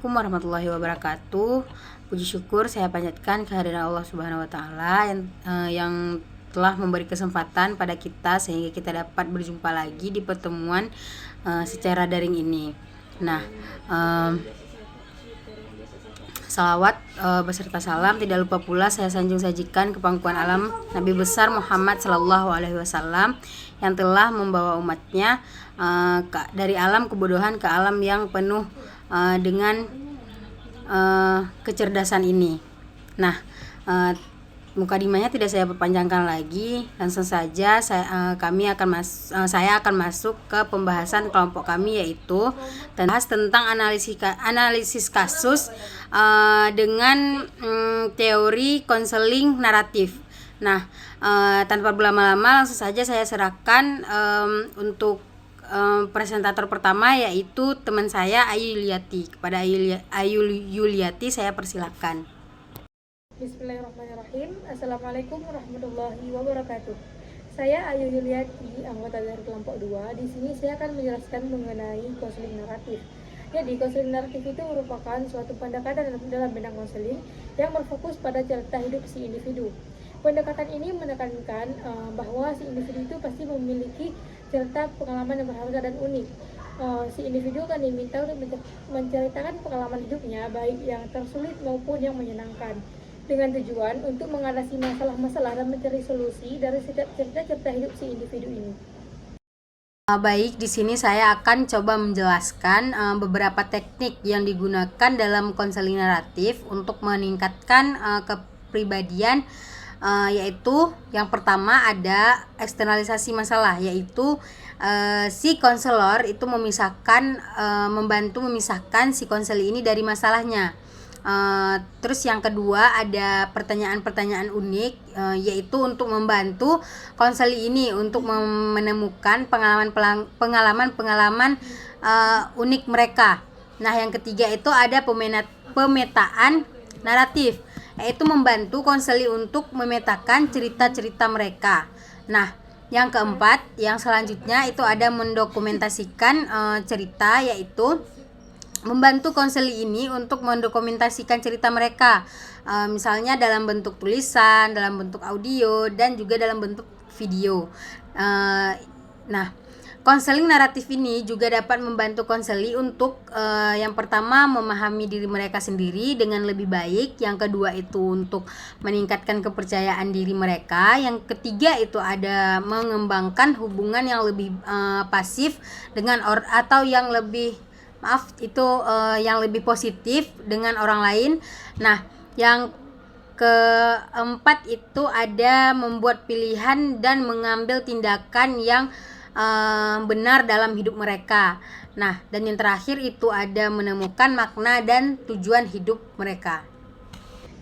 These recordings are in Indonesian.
Assalamualaikum warahmatullahi wabarakatuh. Puji syukur saya panjatkan kehadiran Allah Subhanahu wa taala yang telah memberi kesempatan pada kita sehingga kita dapat berjumpa lagi di pertemuan secara daring ini. Nah, salawat beserta salam tidak lupa pula saya sanjung sajikan ke pangkuan alam Nabi besar Muhammad Sallallahu Alaihi Wasallam yang telah membawa umatnya dari alam kebodohan ke alam yang penuh dengan kecerdasan ini. Nah, mukadimahnya tidak saya perpanjangkan lagi, langsung saja saya akan masuk ke pembahasan kelompok kami, yaitu tentang analisis kasus dengan teori konseling naratif. Nah, tanpa berlama-lama langsung saja saya serahkan untuk presentator pertama, yaitu teman saya Ayu Yuliati. Kepada Ayu Yuliati saya persilahkan. Bismillahirrahmanirrahim. Assalamualaikum warahmatullahi wabarakatuh. Saya Ayu Yuliati, anggota dari kelompok 2. Di sini saya akan menjelaskan mengenai konseling naratif. Jadi, konseling naratif itu merupakan suatu pendekatan dalam bidang konseling yang berfokus pada cerita hidup si individu. Pendekatan ini menekankan bahwa si individu itu pasti memiliki cerita pengalaman yang berharga dan unik. Si individu akan diminta untuk menceritakan pengalaman hidupnya, baik yang tersulit maupun yang menyenangkan, dengan tujuan untuk mengatasi masalah-masalah dan mencari solusi dari setiap cerita hidup si individu ini. Baik, di sini saya akan coba menjelaskan beberapa teknik yang digunakan dalam konseling naratif untuk meningkatkan kepribadian, yaitu yang pertama ada eksternalisasi masalah, yaitu si konselor itu membantu memisahkan si konseli ini dari masalahnya. Terus yang kedua ada pertanyaan-pertanyaan unik, yaitu untuk membantu konseli ini untuk menemukan pengalaman unik mereka. Nah, yang ketiga itu ada pemetaan naratif, yaitu membantu konseli untuk memetakan cerita-cerita mereka. Nah, yang keempat, yang selanjutnya itu ada mendokumentasikan cerita, yaitu membantu konseli ini untuk mendokumentasikan cerita mereka, misalnya dalam bentuk tulisan, dalam bentuk audio, dan juga dalam bentuk video. Nah, konseling naratif ini juga dapat membantu konseli untuk yang pertama memahami diri mereka sendiri dengan lebih baik, yang kedua itu untuk meningkatkan kepercayaan diri mereka, yang ketiga itu ada mengembangkan hubungan yang lebih pasif dengan yang lebih positif dengan orang lain. Nah, yang keempat itu ada membuat pilihan dan mengambil tindakan yang benar dalam hidup mereka. Nah, dan yang terakhir itu ada menemukan makna dan tujuan hidup mereka.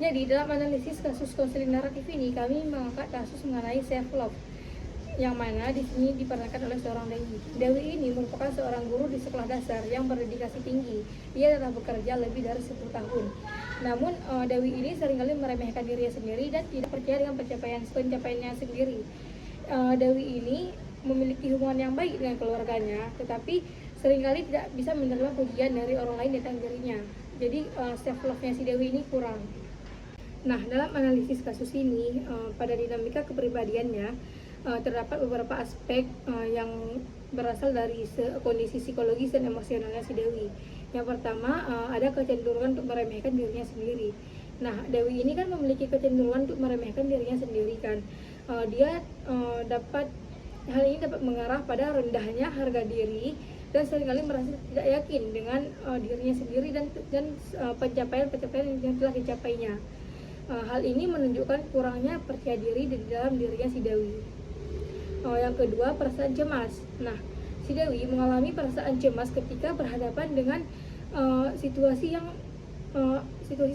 Jadi, dalam analisis kasus konseling naratif ini, kami mengangkat kasus mengenai self love, yang mana di sini diperankan oleh seorang Dewi. Dewi ini merupakan seorang guru di sekolah dasar yang berdedikasi tinggi. Ia telah bekerja lebih dari 10 tahun. Namun, Dewi ini seringkali meremehkan dirinya sendiri dan tidak percaya dengan pencapaiannya sendiri. Dewi ini memiliki hubungan yang baik dengan keluarganya, tetapi seringkali tidak bisa menerima pujian dari orang lain tentang dirinya. Jadi, self love-nya si Dewi ini kurang. Nah, dalam analisis kasus ini, pada dinamika kepribadiannya, terdapat beberapa aspek yang berasal dari kondisi psikologis dan emosionalnya si Dewi. Yang pertama, ada kecenderungan untuk meremehkan dirinya sendiri. Nah, Dewi ini kan memiliki kecenderungan untuk meremehkan dirinya sendiri kan. Hal ini dapat mengarah pada rendahnya harga diri dan seringkali merasa tidak yakin dengan dirinya sendiri dan pencapaian yang telah dicapainya. Hal ini menunjukkan kurangnya percaya diri di dalam dirinya si Dewi. Yang kedua, perasaan cemas. Nah, si Dewi mengalami perasaan cemas ketika berhadapan dengan situasi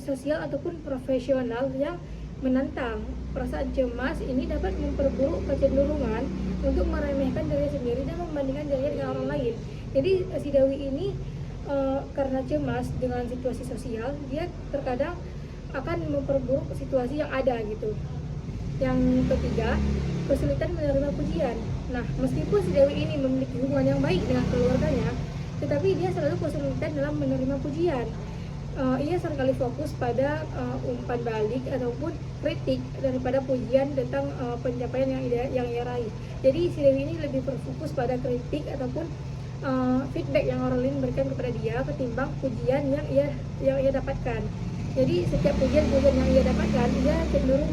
sosial ataupun profesional yang menantang. Perasaan cemas ini dapat memperburuk kecenderungan untuk meremehkan diri sendiri dan membandingkan dirinya dengan orang lain. Jadi si Dewi ini karena cemas dengan situasi sosial, dia terkadang akan memperburuk situasi yang ada gitu. Yang ketiga, kesulitan menerima pujian. Nah, meskipun si Dewi ini memiliki hubungan yang baik dengan keluarganya, tetapi dia selalu kesulitan dalam menerima pujian. ia seringkali fokus pada umpan balik ataupun kritik daripada pujian tentang pencapaian yang ia raih. Jadi si Dewi ini lebih berfokus pada kritik ataupun feedback yang orang lain berikan kepada dia ketimbang pujian yang ia dapatkan. Jadi setiap pujian yang ia dapatkan, ia cenderung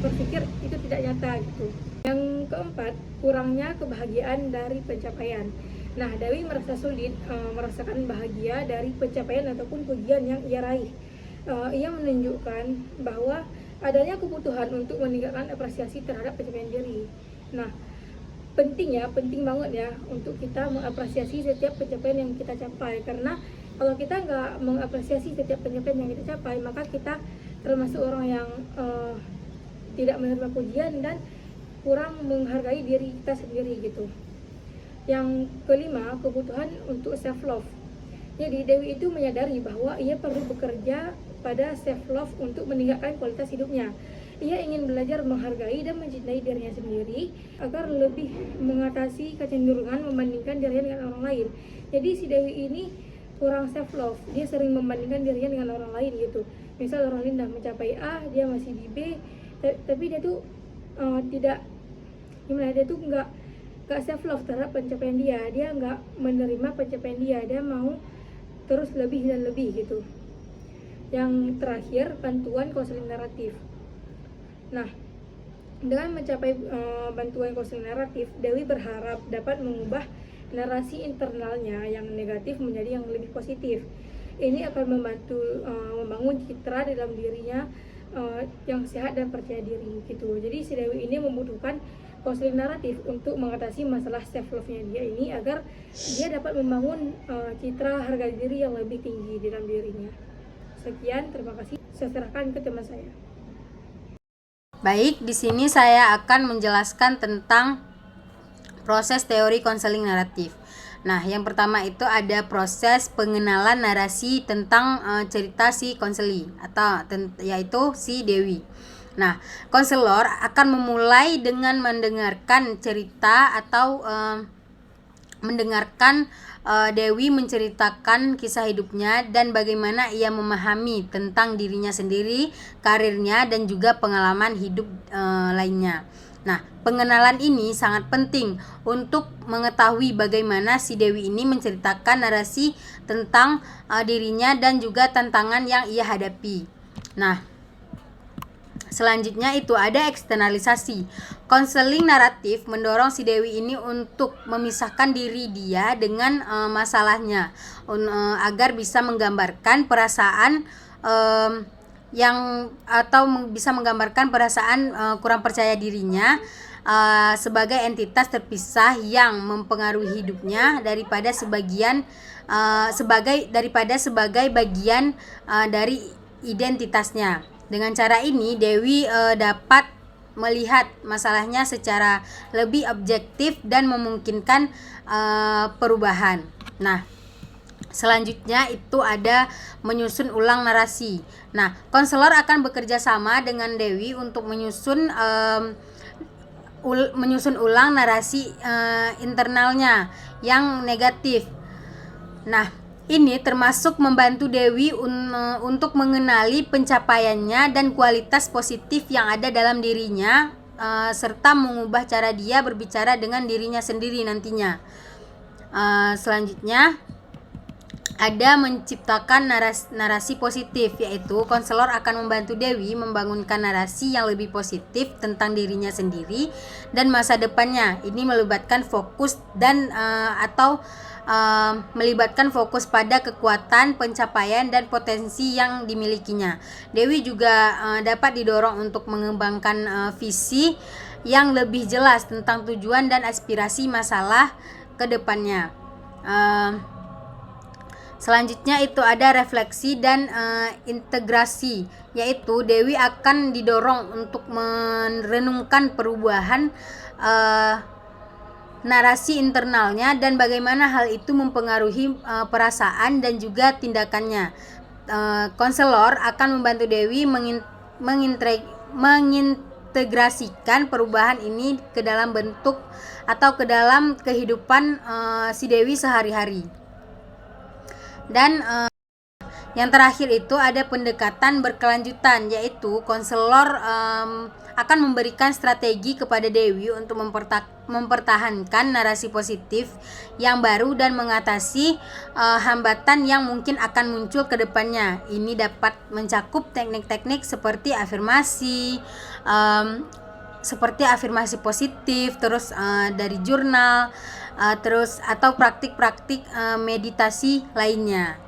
berpikir itu tidak nyata gitu. Yang keempat, kurangnya kebahagiaan dari pencapaian. Nah, Dewi merasa sulit merasakan bahagia dari pencapaian ataupun pujian yang ia raih. Ia menunjukkan bahwa adanya kebutuhan untuk meningkatkan apresiasi terhadap pencapaian diri. Nah, penting banget ya untuk kita mengapresiasi setiap pencapaian yang kita capai, karena kalau kita nggak mengapresiasi setiap pencapaian yang kita capai, maka kita termasuk orang yang tidak menerima pujian dan kurang menghargai diri kita sendiri gitu. Yang kelima, kebutuhan untuk self love. Jadi Dewi itu menyadari bahwa ia perlu bekerja pada self love untuk meningkatkan kualitas hidupnya. Ia ingin belajar menghargai dan mencintai dirinya sendiri agar lebih mengatasi kecenderungan membandingkan dirinya dengan orang lain. Jadi si Dewi ini kurang self love, dia sering membandingkan dirinya dengan orang lain gitu. Misal orang lain udah mencapai A, dia masih di B, tapi dia tuh tidak gimana, dia tuh nggak self love terhadap pencapaian dia nggak menerima pencapaian dia mau terus lebih dan lebih gitu. Yang terakhir, bantuan konseling naratif. Nah, dengan mencapai bantuan konseling naratif, Dewi berharap dapat mengubah narasi internalnya yang negatif menjadi yang lebih positif. Ini akan membantu membangun citra dalam dirinya yang sehat dan percaya diri gitu. Jadi si Dewi ini membutuhkan konseling naratif untuk mengatasi masalah self love-nya dia ini agar dia dapat membangun citra harga diri yang lebih tinggi dalam dirinya. Sekian, terima kasih. Saya serahkan ke teman saya. Baik, di sini saya akan menjelaskan tentang proses teori konseling naratif. Nah, yang pertama itu ada proses pengenalan narasi tentang cerita si konseli atau yaitu si Dewi. Nah, konselor akan memulai dengan mendengarkan cerita atau mendengarkan Dewi menceritakan kisah hidupnya dan bagaimana ia memahami tentang dirinya sendiri, karirnya, dan juga pengalaman hidup lainnya. Nah, pengenalan ini sangat penting untuk mengetahui bagaimana si Dewi ini menceritakan narasi tentang dirinya dan juga tantangan yang ia hadapi. Nah, selanjutnya itu ada eksternalisasi. Konseling naratif mendorong si Dewi ini untuk memisahkan diri dia dengan masalahnya agar bisa menggambarkan perasaan bisa menggambarkan perasaan kurang percaya dirinya sebagai entitas terpisah yang mempengaruhi hidupnya daripada sebagai bagian dari identitasnya. Dengan cara ini Dewi dapat melihat masalahnya secara lebih objektif dan memungkinkan perubahan. Nah, selanjutnya itu ada menyusun ulang narasi. Nah, konselor akan bekerja sama dengan Dewi untuk menyusun ulang narasi internalnya yang negatif. Nah, ini termasuk membantu Dewi untuk mengenali pencapaiannya dan kualitas positif yang ada dalam dirinya, serta mengubah cara dia berbicara dengan dirinya sendiri nantinya. Selanjutnya ada menciptakan narasi positif, yaitu konselor akan membantu Dewi membangunkan narasi yang lebih positif tentang dirinya sendiri dan masa depannya. Ini melibatkan fokus melibatkan fokus pada kekuatan, pencapaian, dan potensi yang dimilikinya. Dewi juga dapat didorong untuk mengembangkan visi yang lebih jelas tentang tujuan dan aspirasi masalah ke depannya. Selanjutnya itu ada refleksi dan integrasi, yaitu Dewi akan didorong untuk merenungkan perubahan narasi internalnya dan bagaimana hal itu mempengaruhi perasaan dan juga tindakannya. Konselor akan membantu Dewi mengintegrasikan perubahan ini ke dalam bentuk atau ke dalam kehidupan si Dewi sehari-hari. Dan Yang terakhir itu ada pendekatan berkelanjutan, yaitu konselor akan memberikan strategi kepada Dewi untuk mempertahankan narasi positif yang baru dan mengatasi hambatan yang mungkin akan muncul ke depannya. Ini dapat mencakup teknik-teknik seperti afirmasi positif, terus dari jurnal, terus atau praktik-praktik meditasi lainnya.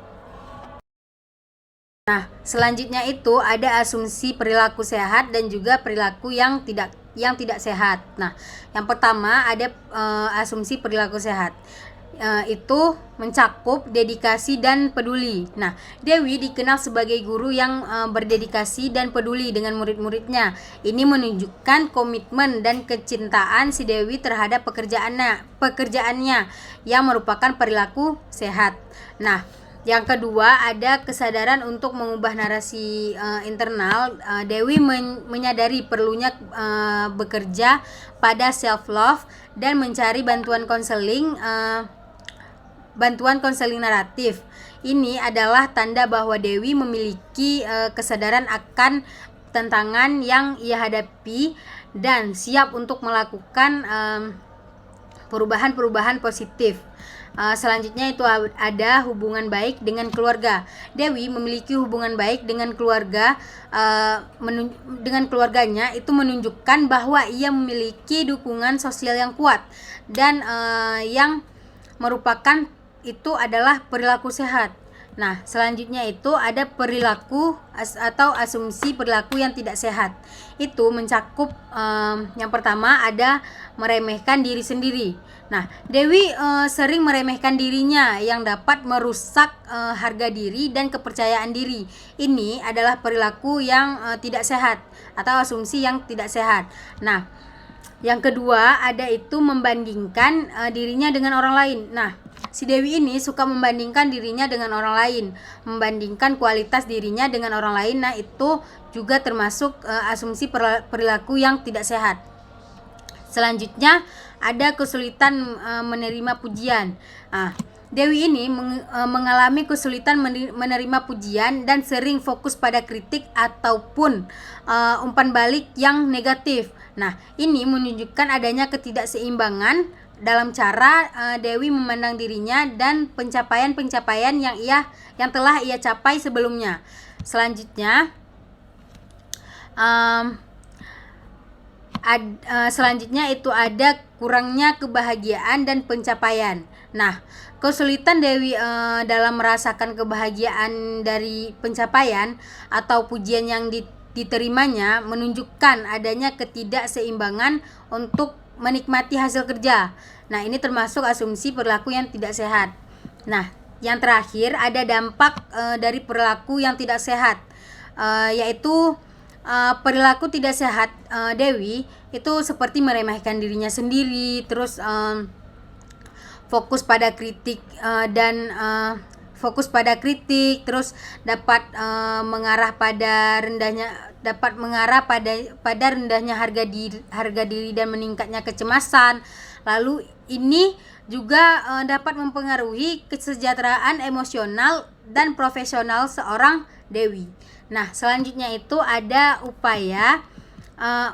Nah, selanjutnya itu ada asumsi perilaku sehat dan juga perilaku yang tidak sehat. Nah, yang pertama ada asumsi perilaku sehat. Itu mencakup dedikasi dan peduli. Nah, Dewi dikenal sebagai guru yang berdedikasi dan peduli dengan murid-muridnya. Ini menunjukkan komitmen dan kecintaan si Dewi terhadap pekerjaannya yang merupakan perilaku sehat. Nah, yang kedua ada kesadaran untuk mengubah narasi internal. Dewi menyadari perlunya bekerja pada self love dan mencari bantuan konseling naratif. Ini adalah tanda bahwa Dewi memiliki kesadaran akan tantangan yang ia hadapi dan siap untuk melakukan perubahan-perubahan positif. Selanjutnya itu ada hubungan baik dengan keluarga. Dewi memiliki hubungan baik dengan keluarganya. Itu menunjukkan bahwa ia memiliki dukungan sosial yang kuat dan yang merupakan itu adalah perilaku sehat. Nah, selanjutnya itu ada perilaku atau asumsi perilaku yang tidak sehat. Itu mencakup yang pertama ada meremehkan diri sendiri. Nah, Dewi sering meremehkan dirinya yang dapat merusak harga diri dan kepercayaan diri. Ini adalah perilaku yang tidak sehat atau asumsi yang tidak sehat. Nah, yang kedua ada itu membandingkan dirinya dengan orang lain. Nah, si Dewi ini suka membandingkan dirinya dengan orang lain, membandingkan kualitas dirinya dengan orang lain. Nah, itu juga termasuk asumsi perilaku yang tidak sehat. Selanjutnya ada kesulitan menerima pujian. Dewi ini mengalami kesulitan menerima pujian dan sering fokus pada kritik ataupun umpan balik yang negatif. Nah, ini menunjukkan adanya ketidakseimbangan dalam cara Dewi memandang dirinya dan pencapaian-pencapaian yang telah ia capai sebelumnya. Selanjutnya itu ada kurangnya kebahagiaan dan pencapaian. Nah, kesulitan Dewi dalam merasakan kebahagiaan dari pencapaian atau pujian yang diterimanya menunjukkan adanya ketidakseimbangan untuk menikmati hasil kerja. Nah, ini termasuk asumsi perilaku yang tidak sehat. Nah, yang terakhir ada dampak dari perilaku yang tidak sehat, yaitu perilaku tidak sehat Dewi itu seperti meremehkan dirinya sendiri, terus fokus pada kritik terus dapat mengarah pada rendahnya harga diri dan meningkatnya kecemasan. Lalu ini juga dapat mempengaruhi kesejahteraan emosional dan profesional seorang Dewi. Nah, selanjutnya itu ada upaya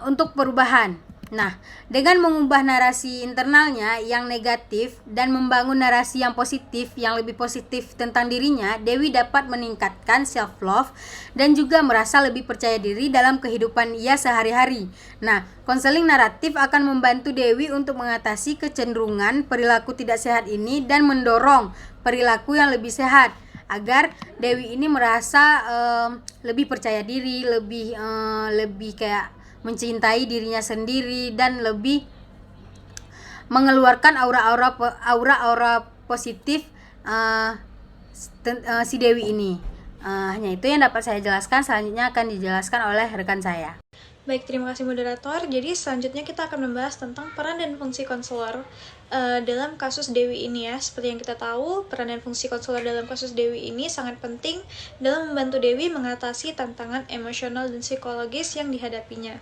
untuk perubahan. Nah, dengan mengubah narasi internalnya yang negatif dan membangun narasi yang positif, yang lebih positif tentang dirinya, Dewi dapat meningkatkan self love dan juga merasa lebih percaya diri dalam kehidupan ia sehari-hari. Nah, konseling naratif akan membantu Dewi untuk mengatasi kecenderungan perilaku tidak sehat ini dan mendorong perilaku yang lebih sehat agar Dewi ini merasa lebih percaya diri, lebih kayak mencintai dirinya sendiri dan lebih mengeluarkan aura-aura positif si Dewi ini. Hanya itu yang dapat saya jelaskan. Selanjutnya akan dijelaskan oleh rekan saya. Baik, terima kasih moderator. Jadi selanjutnya kita akan membahas tentang peran dan fungsi konselor dalam kasus Dewi ini ya. Seperti yang kita tahu, peran dan fungsi konselor dalam kasus Dewi ini sangat penting dalam membantu Dewi mengatasi tantangan emosional dan psikologis yang dihadapinya.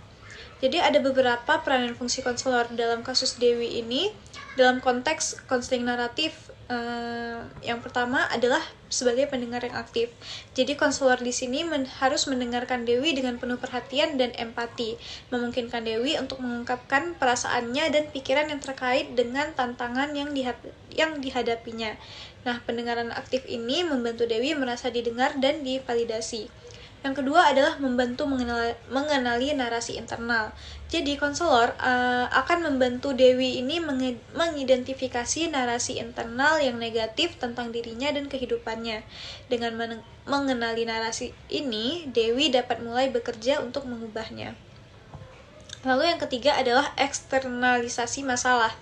Jadi ada beberapa peran dan fungsi konselor dalam kasus Dewi ini dalam konteks konseling naratif Yang pertama adalah sebagai pendengar yang aktif. Jadi konselor di sini harus mendengarkan Dewi dengan penuh perhatian dan empati, memungkinkan Dewi untuk mengungkapkan perasaannya dan pikiran yang terkait dengan tantangan yang dihadapinya. Nah, pendengaran aktif ini membantu Dewi merasa didengar dan divalidasi. Yang kedua adalah membantu mengenali narasi internal. Jadi konselor akan membantu Dewi ini mengidentifikasi narasi internal yang negatif tentang dirinya dan kehidupannya. Dengan mengenali narasi ini, Dewi dapat mulai bekerja untuk mengubahnya. Lalu yang ketiga adalah eksternalisasi masalah.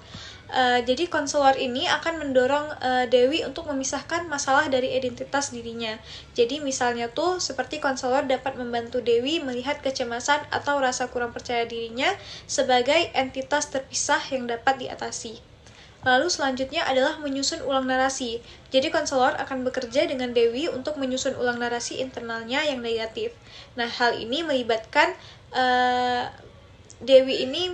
Jadi konselor ini akan mendorong Dewi untuk memisahkan masalah dari identitas dirinya. Jadi misalnya tuh seperti konselor dapat membantu Dewi melihat kecemasan atau rasa kurang percaya dirinya sebagai entitas terpisah yang dapat diatasi. Lalu selanjutnya adalah menyusun ulang narasi. Jadi konselor akan bekerja dengan Dewi untuk menyusun ulang narasi internalnya yang negatif. Nah, hal ini melibatkan Dewi ini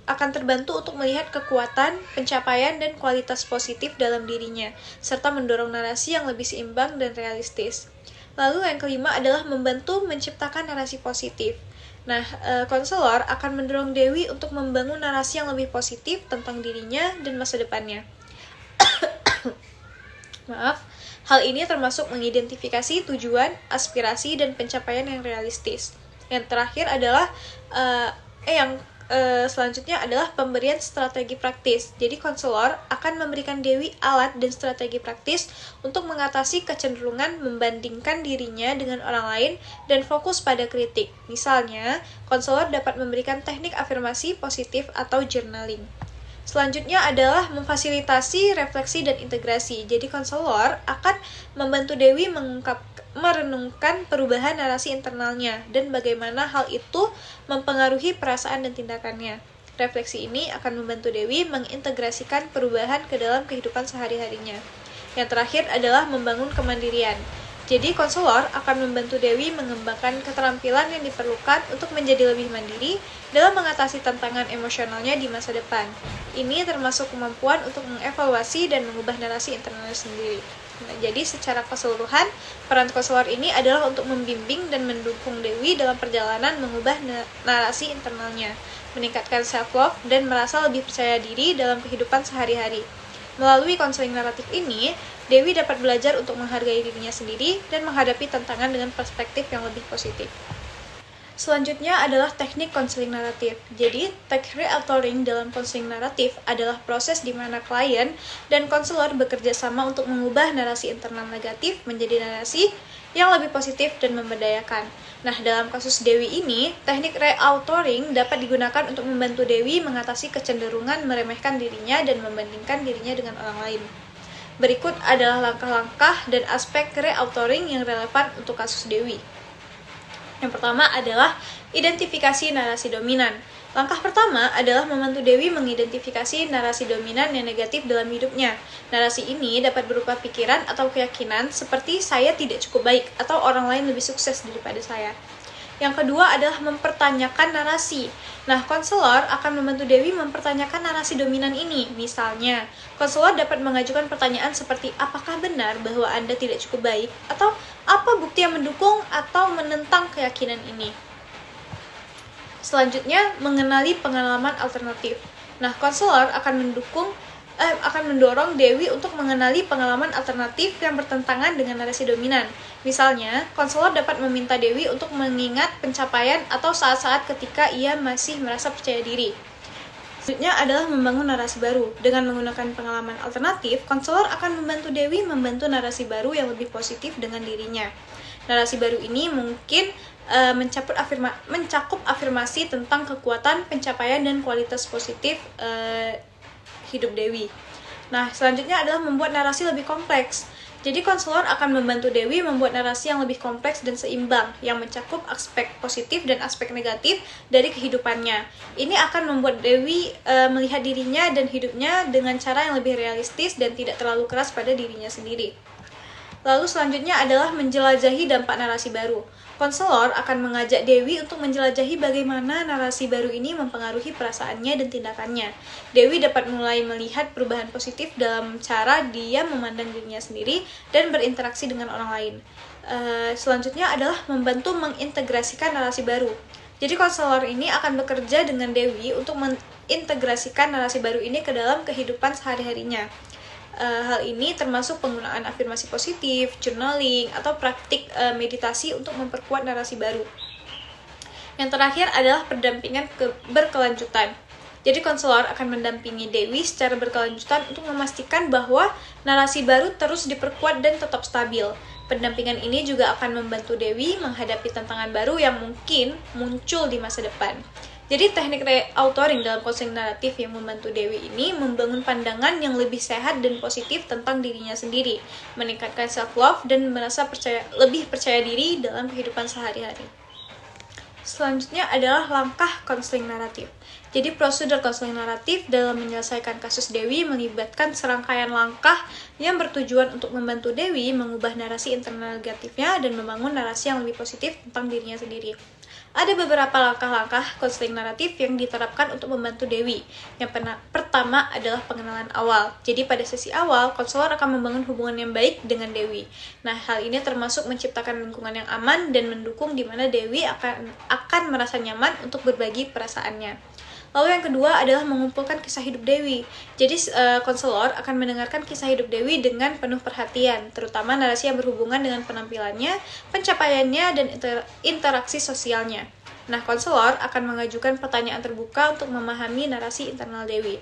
akan terbantu untuk melihat kekuatan, pencapaian, dan kualitas positif dalam dirinya, serta mendorong narasi yang lebih seimbang dan realistis. Lalu yang kelima adalah membantu menciptakan narasi positif. Nah, konselor akan mendorong Dewi untuk membangun narasi yang lebih positif tentang dirinya dan masa depannya. Hal ini termasuk mengidentifikasi tujuan, aspirasi, dan pencapaian yang realistis. Yang terakhir adalah selanjutnya adalah pemberian strategi praktis. Jadi konselor akan memberikan Dewi alat dan strategi praktis untuk mengatasi kecenderungan membandingkan dirinya dengan orang lain dan fokus pada kritik. Misalnya, konselor dapat memberikan teknik afirmasi positif atau journaling. Selanjutnya adalah memfasilitasi refleksi dan integrasi. Jadi konselor akan membantu Dewi merenungkan perubahan narasi internalnya dan bagaimana hal itu mempengaruhi perasaan dan tindakannya. Refleksi ini akan membantu Dewi mengintegrasikan perubahan ke dalam kehidupan sehari-harinya. Yang terakhir adalah membangun kemandirian. Jadi konselor akan membantu Dewi mengembangkan keterampilan yang diperlukan untuk menjadi lebih mandiri dalam mengatasi tantangan emosionalnya di masa depan. Ini termasuk kemampuan untuk mengevaluasi dan mengubah narasi internalnya sendiri. Nah, jadi secara keseluruhan, peran konselor ini adalah untuk membimbing dan mendukung Dewi dalam perjalanan mengubah narasi internalnya, meningkatkan self-love, dan merasa lebih percaya diri dalam kehidupan sehari-hari. Melalui konseling naratif ini, Dewi dapat belajar untuk menghargai dirinya sendiri dan menghadapi tantangan dengan perspektif yang lebih positif. Selanjutnya adalah teknik konseling naratif. Jadi, teknik reauthoring dalam konseling naratif adalah proses di mana klien dan konselor bekerja sama untuk mengubah narasi internal negatif menjadi narasi yang lebih positif dan memberdayakan. Nah, dalam kasus Dewi ini, teknik reauthoring dapat digunakan untuk membantu Dewi mengatasi kecenderungan meremehkan dirinya dan membandingkan dirinya dengan orang lain. Berikut adalah langkah-langkah dan aspek reauthoring yang relevan untuk kasus Dewi. Yang pertama adalah identifikasi narasi dominan. Langkah pertama adalah membantu Dewi mengidentifikasi narasi dominan yang negatif dalam hidupnya. Narasi ini dapat berupa pikiran atau keyakinan seperti saya tidak cukup baik atau orang lain lebih sukses daripada saya. Yang kedua adalah mempertanyakan narasi. Nah, konselor akan membantu Dewi mempertanyakan narasi dominan ini. Misalnya, konselor dapat mengajukan pertanyaan seperti apakah benar bahwa Anda tidak cukup baik? Atau apa bukti yang mendukung atau menentang keyakinan ini? Selanjutnya, mengenali pengalaman alternatif. Nah, konselor akan mendorong Dewi untuk mengenali pengalaman alternatif yang bertentangan dengan narasi dominan. Misalnya, konselor dapat meminta Dewi untuk mengingat pencapaian atau saat-saat ketika ia masih merasa percaya diri. Selanjutnya adalah membangun narasi baru. Dengan menggunakan pengalaman alternatif, konselor akan membantu Dewi membantu narasi baru yang lebih positif dengan dirinya. Narasi baru ini mungkin mencakup afirmasi tentang kekuatan, pencapaian, dan kualitas positif hidup Dewi. Nah, selanjutnya adalah membuat narasi lebih kompleks. Jadi konselor akan membantu Dewi membuat narasi yang lebih kompleks dan seimbang, yang mencakup aspek positif dan aspek negatif dari kehidupannya. Ini akan membuat Dewi melihat dirinya dan hidupnya dengan cara yang lebih realistis dan tidak terlalu keras pada dirinya sendiri. Lalu selanjutnya adalah menjelajahi dampak narasi baru. Konselor akan mengajak Dewi untuk menjelajahi bagaimana narasi baru ini mempengaruhi perasaannya dan tindakannya. Dewi dapat mulai melihat perubahan positif dalam cara dia memandang dirinya sendiri dan berinteraksi dengan orang lain. Selanjutnya adalah membantu mengintegrasikan narasi baru. Jadi konselor ini akan bekerja dengan Dewi untuk mengintegrasikan narasi baru ini ke dalam kehidupan sehari-harinya. Hal ini termasuk penggunaan afirmasi positif, journaling, atau praktik meditasi untuk memperkuat narasi baru. Yang terakhir adalah pendampingan berkelanjutan. Jadi konselor akan mendampingi Dewi secara berkelanjutan untuk memastikan bahwa narasi baru terus diperkuat dan tetap stabil. Pendampingan ini juga akan membantu Dewi menghadapi tantangan baru yang mungkin muncul di masa depan. Jadi teknik re-authoring dalam konseling naratif yang membantu Dewi ini membangun pandangan yang lebih sehat dan positif tentang dirinya sendiri, meningkatkan self-love dan merasa lebih percaya diri dalam kehidupan sehari-hari. Selanjutnya adalah langkah konseling naratif. Jadi prosedur konseling naratif dalam menyelesaikan kasus Dewi melibatkan serangkaian langkah yang bertujuan untuk membantu Dewi mengubah narasi internal negatifnya dan membangun narasi yang lebih positif tentang dirinya sendiri. Ada beberapa langkah-langkah konseling naratif yang diterapkan untuk membantu Dewi. Yang pertama adalah pengenalan awal. Jadi pada sesi awal, konselor akan membangun hubungan yang baik dengan Dewi. Nah, hal ini termasuk menciptakan lingkungan yang aman dan mendukung di mana Dewi akan merasa nyaman untuk berbagi perasaannya. Lalu yang kedua adalah mengumpulkan kisah hidup Dewi. Jadi konselor akan mendengarkan kisah hidup Dewi dengan penuh perhatian, terutama narasi yang berhubungan dengan penampilannya, pencapaiannya, dan interaksi sosialnya. Nah, konselor akan mengajukan pertanyaan terbuka untuk memahami narasi internal Dewi.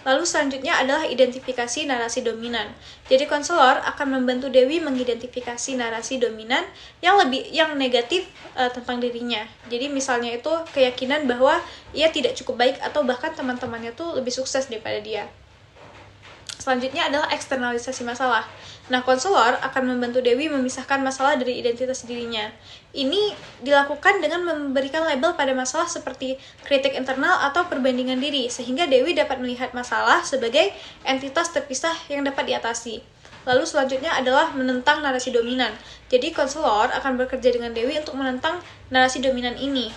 Lalu selanjutnya adalah identifikasi narasi dominan. Jadi konselor akan membantu Dewi mengidentifikasi narasi dominan yang negatif tentang dirinya. Jadi misalnya itu keyakinan bahwa ia tidak cukup baik atau bahkan teman-temannya tuh lebih sukses daripada dia. Selanjutnya adalah eksternalisasi masalah. Nah, konselor akan membantu Dewi memisahkan masalah dari identitas dirinya. Ini dilakukan dengan memberikan label pada masalah seperti kritik internal atau perbandingan diri, sehingga Dewi dapat melihat masalah sebagai entitas terpisah yang dapat diatasi. Lalu selanjutnya adalah menentang narasi dominan. Jadi konselor akan bekerja dengan Dewi untuk menentang narasi dominan ini.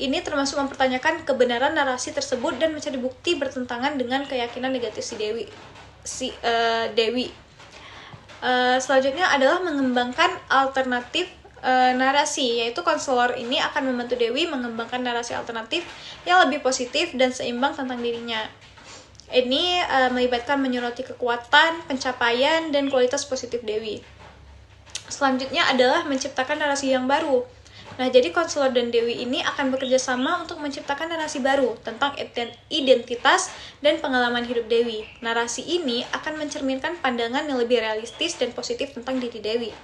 Ini termasuk mempertanyakan kebenaran narasi tersebut dan mencari bukti bertentangan dengan keyakinan negatif Dewi. Selanjutnya adalah mengembangkan alternatif narasi, yaitu konselor ini akan membantu Dewi mengembangkan narasi alternatif yang lebih positif dan seimbang tentang dirinya. Ini melibatkan menyoroti kekuatan, pencapaian, dan kualitas positif Dewi. Selanjutnya adalah menciptakan narasi yang baru. Nah, jadi konselor dan Dewi ini akan bekerja sama untuk menciptakan narasi baru tentang identitas dan pengalaman hidup Dewi. Narasi ini akan mencerminkan pandangan yang lebih realistis dan positif tentang diri Dewi.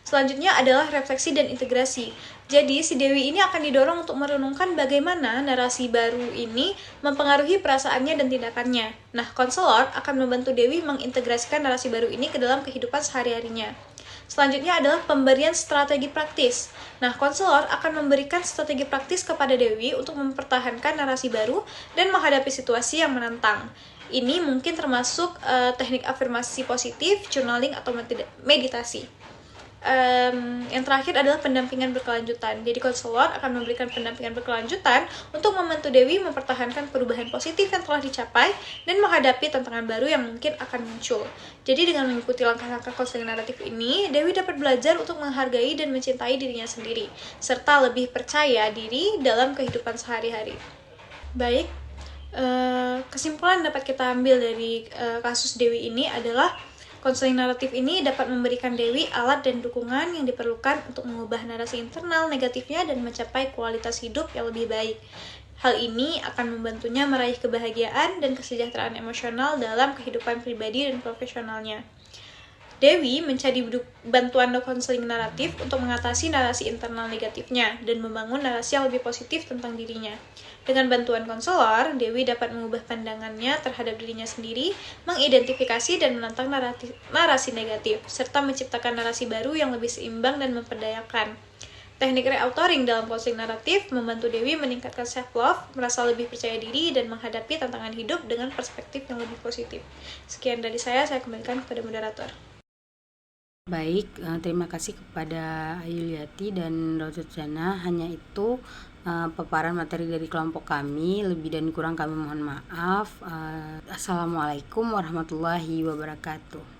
Selanjutnya adalah refleksi dan integrasi. Jadi, si Dewi ini akan didorong untuk merenungkan bagaimana narasi baru ini mempengaruhi perasaannya dan tindakannya. Nah, konselor akan membantu Dewi mengintegrasikan narasi baru ini ke dalam kehidupan sehari-harinya. Selanjutnya adalah pemberian strategi praktis. Nah, konselor akan memberikan strategi praktis kepada Dewi untuk mempertahankan narasi baru dan menghadapi situasi yang menantang. Ini mungkin termasuk teknik afirmasi positif, journaling, atau meditasi. Yang terakhir adalah pendampingan berkelanjutan. Jadi konselor akan memberikan pendampingan berkelanjutan untuk membantu Dewi mempertahankan perubahan positif yang telah dicapai dan menghadapi tantangan baru yang mungkin akan muncul. Jadi dengan mengikuti langkah-langkah konseling naratif ini, Dewi dapat belajar untuk menghargai dan mencintai dirinya sendiri, serta lebih percaya diri dalam kehidupan sehari-hari. Baik, kesimpulan dapat kita ambil dari kasus Dewi ini adalah konseling naratif ini dapat memberikan Dewi alat dan dukungan yang diperlukan untuk mengubah narasi internal negatifnya dan mencapai kualitas hidup yang lebih baik. Hal ini akan membantunya meraih kebahagiaan dan kesejahteraan emosional dalam kehidupan pribadi dan profesionalnya. Dewi mencari bantuan konseling naratif untuk mengatasi narasi internal negatifnya dan membangun narasi yang lebih positif tentang dirinya. Dengan bantuan konselor, Dewi dapat mengubah pandangannya terhadap dirinya sendiri, mengidentifikasi dan menentang narasi negatif, serta menciptakan narasi baru yang lebih seimbang dan memperdayakan. Teknik re-authoring dalam konseling naratif membantu Dewi meningkatkan self-love, merasa lebih percaya diri, dan menghadapi tantangan hidup dengan perspektif yang lebih positif. Sekian dari saya kembalikan kepada moderator. Baik, terima kasih kepada Ayuliati dan Dr. Jana. Hanya itu paparan materi dari kelompok kami. Lebih dan kurang kami mohon maaf. Assalamualaikum warahmatullahi wabarakatuh.